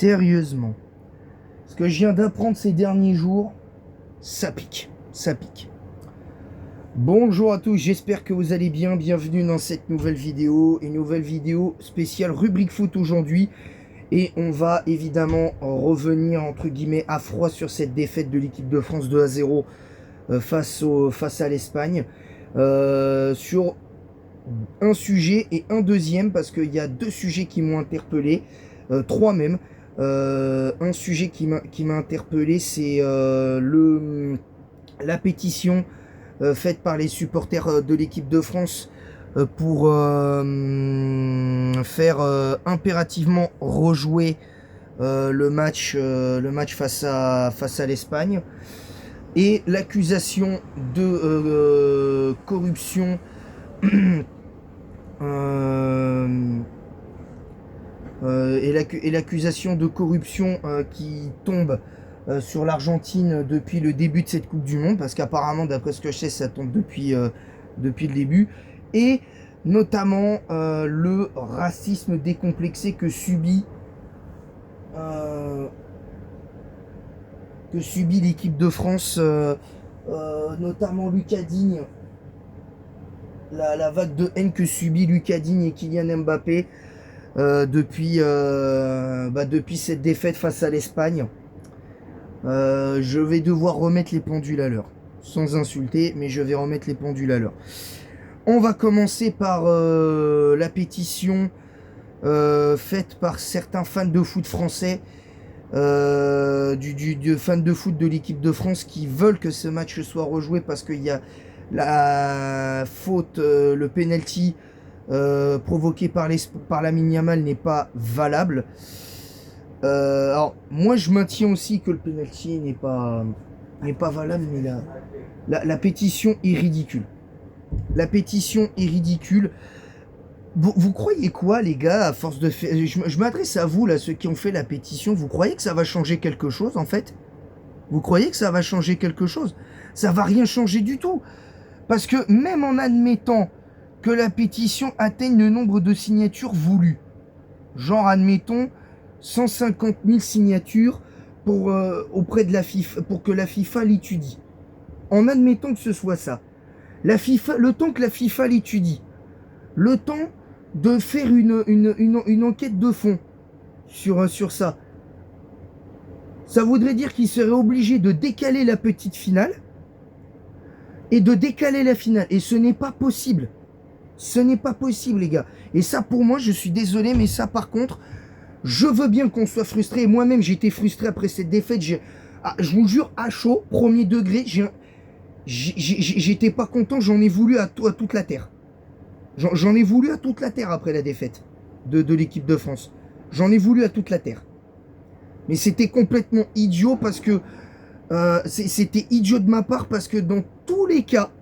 Sérieusement. Ce que je viens d'apprendre ces derniers jours, ça pique. Ça pique. Bonjour à tous, j'espère que vous allez bien. Bienvenue dans cette nouvelle vidéo. Une nouvelle vidéo spéciale rubrique foot aujourd'hui. Et on va évidemment revenir entre guillemets à froid sur cette défaite de l'équipe de France 2-0 face à l'Espagne. Sur un sujet et un deuxième, parce qu'il y a deux sujets qui m'ont interpellé, trois même. Un sujet qui m'a interpellé, c'est la pétition faite par les supporters de l'équipe de France pour faire impérativement rejouer le match face à l'Espagne, et l'accusation de corruption et l'accusation de corruption qui tombe sur l'Argentine depuis le début de cette Coupe du Monde, parce qu'apparemment, d'après ce que je sais, ça tombe depuis le début, et notamment le racisme décomplexé que subit l'équipe de France, notamment Lucas Digne, la vague de haine que subit Lucas Digne et Kylian Mbappé depuis cette défaite face à l'Espagne. Je vais devoir remettre les pendules à l'heure, sans insulter, mais je vais remettre les pendules à l'heure. On va commencer par la pétition faite par certains fans de foot français, du fans de foot de l'équipe de France, qui veulent que ce match soit rejoué parce qu'il y a la faute, le penalty provoqué par Lamine Yamal n'est pas valable. Alors moi je maintiens aussi que le penalty n'est pas valable, mais la pétition est ridicule. La pétition est ridicule. Vous croyez quoi, les gars, à force de faire... Je m'adresse à vous, là, ceux qui ont fait la pétition. Vous croyez que ça va changer quelque chose, en fait? Vous croyez que ça va changer quelque chose? Ça va rien changer du tout. Parce que même en admettant que la pétition atteigne le nombre de signatures voulues, genre, admettons, 150 000 signatures auprès de la FIFA, pour que la FIFA l'étudie. En admettant que ce soit ça. Le temps que la FIFA l'étudie, le temps de faire une enquête de fond sur ça, ça voudrait dire qu'il serait obligé de décaler la petite finale et de décaler la finale. Et ce n'est pas possible. Ce n'est pas possible, les gars. Et ça, pour moi, je suis désolé, mais ça, par contre, je veux bien qu'on soit frustré. Moi-même, j'ai été frustré après cette défaite. Je vous jure, à chaud, premier degré, j'étais pas content. J'en ai voulu à toute la terre. J'en ai voulu à toute la terre après la défaite de l'équipe de France. J'en ai voulu à toute la terre. Mais c'était complètement idiot, parce que c'était idiot de ma part, parce que dans tous les cas,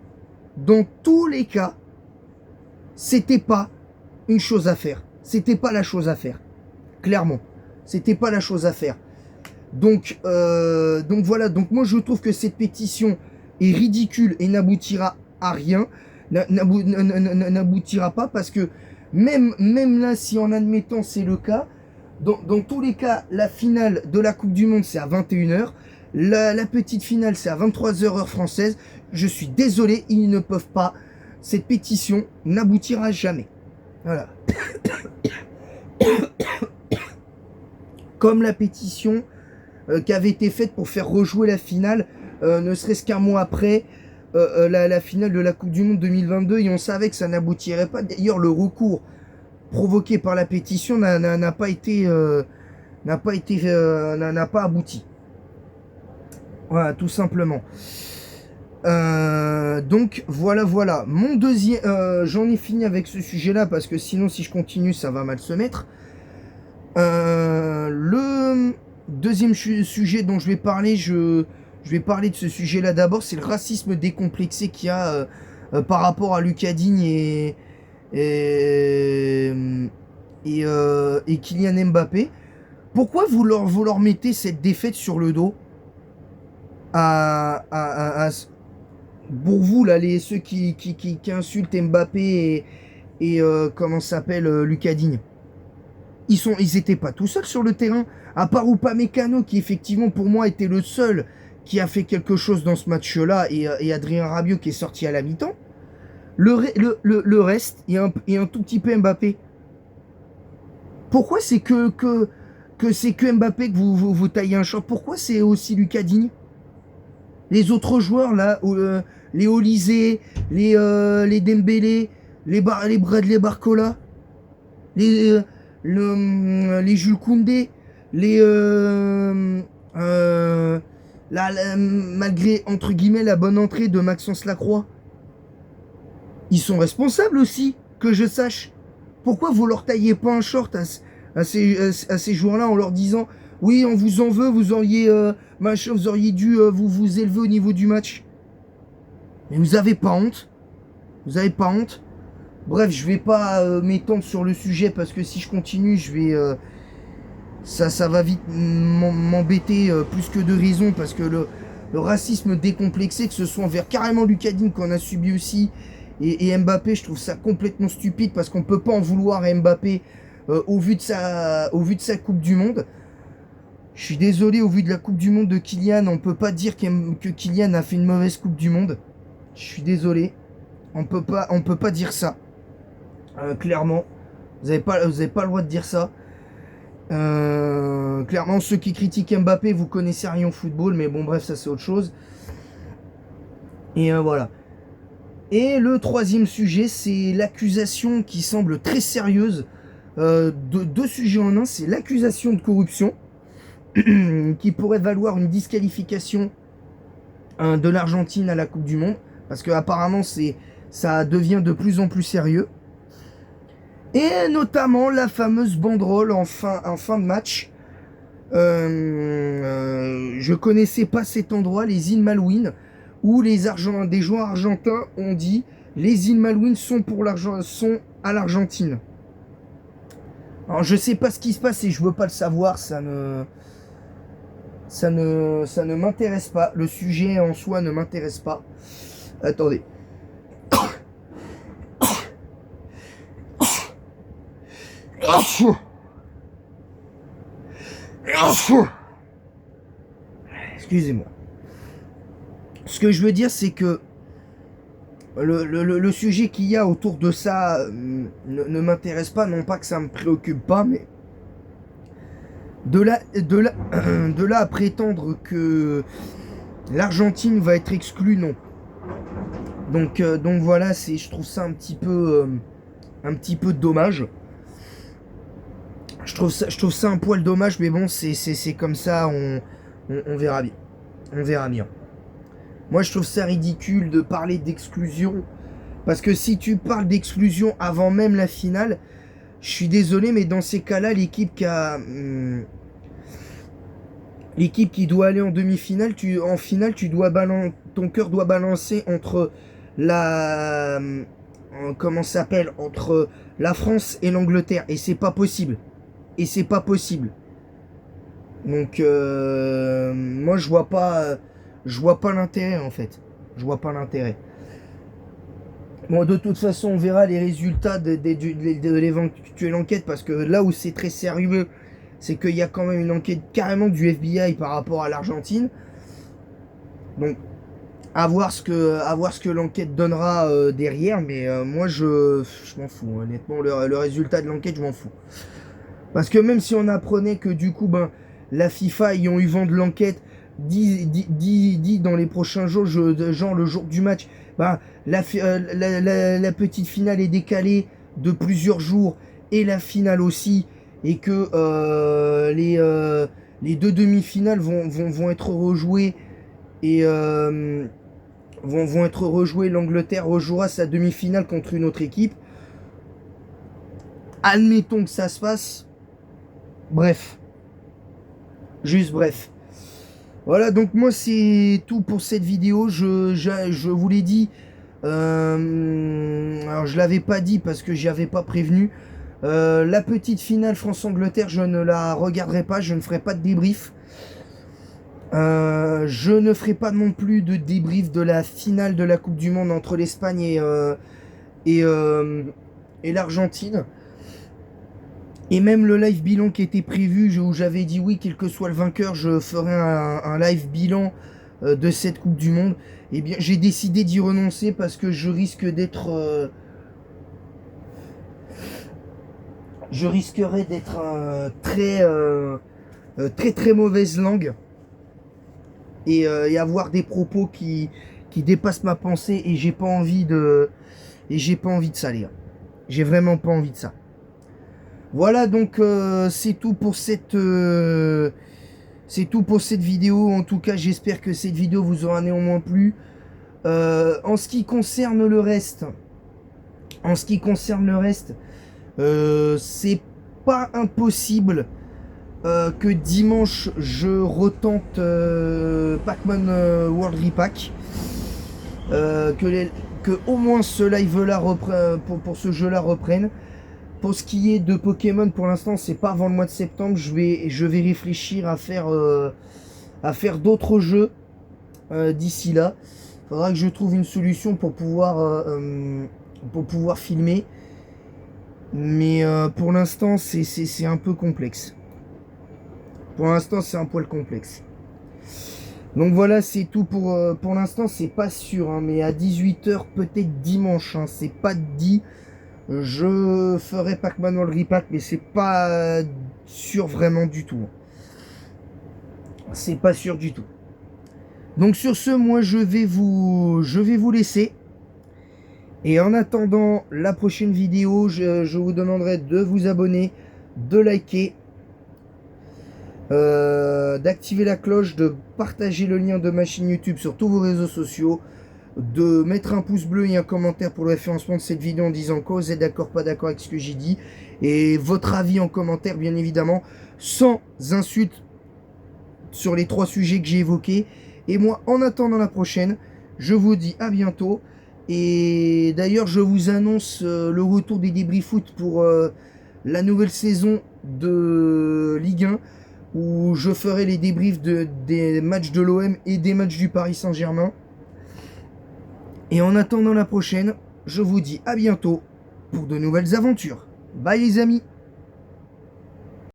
c'était pas une chose à faire. C'était pas la chose à faire. Clairement. C'était pas la chose à faire. Donc voilà. Donc moi, je trouve que cette pétition est ridicule et n'aboutira à rien. N'aboutira pas, parce que même là, si en admettant c'est le cas, dans tous les cas, la finale de la Coupe du Monde, c'est à 21h. La petite finale, c'est à 23h heure française. Je suis désolé, ils ne peuvent pas. Cette pétition n'aboutira jamais. Voilà. Comme la pétition qui avait été faite pour faire rejouer la finale, ne serait-ce qu'un mois après la finale de la Coupe du Monde 2022, et on savait que ça n'aboutirait pas. D'ailleurs, le recours provoqué par la pétition n'a pas abouti. Voilà, tout simplement. Donc voilà. Mon deuxième, j'en ai fini avec ce sujet-là, parce que sinon, si je continue, ça va mal se mettre. Le deuxième sujet dont je vais parler, je vais parler de ce sujet-là d'abord, c'est le racisme décomplexé qu'il y a par rapport à Lucas Digne et Kylian Mbappé. Pourquoi vous leur mettez cette défaite sur le dos pour vous, là, ceux qui insultent Mbappé et comment s'appelle Lucas Digne? ils étaient pas tout seuls sur le terrain. À part Upamecano, qui effectivement pour moi était le seul qui a fait quelque chose dans ce match-là, et Adrien Rabiot qui est sorti à la mi-temps. Le reste, et un tout petit peu Mbappé. Pourquoi c'est que c'est que Mbappé que vous taillez un short? Pourquoi c'est aussi Lucas Digne? Les autres joueurs là, les Olysée, les Dembélé, les Bradley Barcola, les Jules Koundé, malgré entre guillemets la bonne entrée de Maxence Lacroix, ils sont responsables aussi, que je sache. Pourquoi vous leur taillez pas un short à ces joueurs-là en leur disant oui, on vous en veut, vous auriez dû vous élever au niveau du match. Mais vous avez pas honte? Vous avez pas honte? Bref, je vais pas m'étendre sur le sujet parce que si je continue, je vais ça va vite m'embêter plus que de raison, parce que le racisme décomplexé, que ce soit envers carrément Lucas Digne qu'on a subi aussi, et Mbappé, je trouve ça complètement stupide, parce qu'on peut pas en vouloir à Mbappé au vu de sa Coupe du Monde. Je suis désolé, au vu de la Coupe du Monde de Kylian, on peut pas dire que Kylian a fait une mauvaise Coupe du Monde. Je suis désolé, on peut pas dire ça. Clairement, vous avez pas le droit de dire ça. Clairement, ceux qui critiquent Mbappé, vous connaissez rien au football, mais bon, bref, ça c'est autre chose. Et voilà. Et le troisième sujet, c'est l'accusation qui semble très sérieuse. Deux sujets en un, c'est l'accusation de corruption qui pourrait valoir une disqualification de l'Argentine à la Coupe du Monde, parce que apparemment ça devient de plus en plus sérieux. Et notamment la fameuse banderole en fin de match. Je connaissais pas cet endroit, les îles Malouines, où des joueurs argentins ont dit les îles Malouines sont à l'Argentine. Alors je sais pas ce qui se passe et je veux pas le savoir, ça ne m'intéresse pas. Le sujet en soi ne m'intéresse pas. Attendez. Excusez-moi. Ce que je veux dire, c'est que le sujet qu'il y a autour de ça ne m'intéresse pas. Non pas que ça me préoccupe pas, mais de là à prétendre que l'Argentine va être exclue, non. Donc voilà, je trouve ça un petit peu dommage. Je trouve ça un poil dommage, mais bon, c'est comme ça, on verra bien. On verra bien. Moi, je trouve ça ridicule de parler d'exclusion, parce que si tu parles d'exclusion avant même la finale, je suis désolé, mais dans ces cas-là, l'équipe qui doit aller en demi-finale, en finale, ton cœur doit balancer entre entre la France et l'Angleterre, et c'est pas possible. Donc moi je vois pas l'intérêt, en fait. Je vois pas l'intérêt. Bon, de toute façon, on verra les résultats de l'éventuelle enquête, parce que là où c'est très sérieux, c'est qu'il y a quand même une enquête carrément du FBI par rapport à l'Argentine. Donc à voir ce que l'enquête donnera derrière, mais moi je m'en fous, honnêtement. Le résultat de l'enquête, je m'en fous. Parce que même si on apprenait que du coup, la FIFA ayant eu vent de l'enquête, dit dans les prochains jours, genre le jour du match, la petite finale est décalée de plusieurs jours, et la finale aussi, et que les deux demi-finales vont être rejouées, et vont être rejouées. L'Angleterre rejouera sa demi-finale contre une autre équipe. Admettons que ça se passe. Bref. Juste bref. Voilà, donc moi c'est tout pour cette vidéo. Je vous l'ai dit. Alors je l'avais pas dit parce que j'y avais pas prévenu. La petite finale France-Angleterre, je ne la regarderai pas. Je ne ferai pas de débrief. Je ne ferai pas non plus de débrief de la finale de la Coupe du Monde entre l'Espagne et l'Argentine. Et même le live bilan qui était prévu, où j'avais dit oui, quel que soit le vainqueur, je ferai un live bilan de cette Coupe du Monde. Eh bien, j'ai décidé d'y renoncer parce que je risque d'être... je risquerais d'être très mauvaise langue et avoir des propos qui dépassent ma pensée, et j'ai pas envie de ça, les gars. J'ai vraiment pas envie de ça. Voilà, donc c'est tout pour cette vidéo. En tout cas, j'espère que cette vidéo vous aura néanmoins plu. En ce qui concerne le reste, c'est pas impossible que dimanche je retente Pac-Man World Repack. Que au moins ce live là pour ce jeu là reprenne. Pour ce qui est de Pokémon, pour l'instant c'est pas avant le mois de septembre. Je vais réfléchir à faire d'autres jeux d'ici là. Il faudra que je trouve une solution pour pouvoir filmer. Mais pour l'instant c'est un peu complexe. Pour l'instant c'est un poil complexe. Donc voilà, c'est tout pour l'instant. C'est pas sûr, hein, mais à 18 h peut-être dimanche, hein, c'est pas dit. Je ferai Pac-Man World Repack, mais c'est pas sûr vraiment du tout. C'est pas sûr du tout. Donc sur ce, moi je vais vous laisser. Et en attendant la prochaine vidéo, je vous demanderai de vous abonner, de liker, d'activer la cloche, de partager le lien de ma chaîne YouTube sur tous vos réseaux sociaux, de mettre un pouce bleu et un commentaire pour le référencement de cette vidéo en disant quoi, vous êtes d'accord, pas d'accord avec ce que j'ai dit, et votre avis en commentaire bien évidemment, sans insulte sur les 3 sujets que j'ai évoqués. Et moi, en attendant la prochaine, je vous dis à bientôt. Et d'ailleurs, je vous annonce le retour des débris foot pour la nouvelle saison de Ligue 1, où je ferai les débriefs des matchs de l'OM et des matchs du Paris Saint-Germain. Et en attendant la prochaine, je vous dis à bientôt pour de nouvelles aventures. Bye les amis!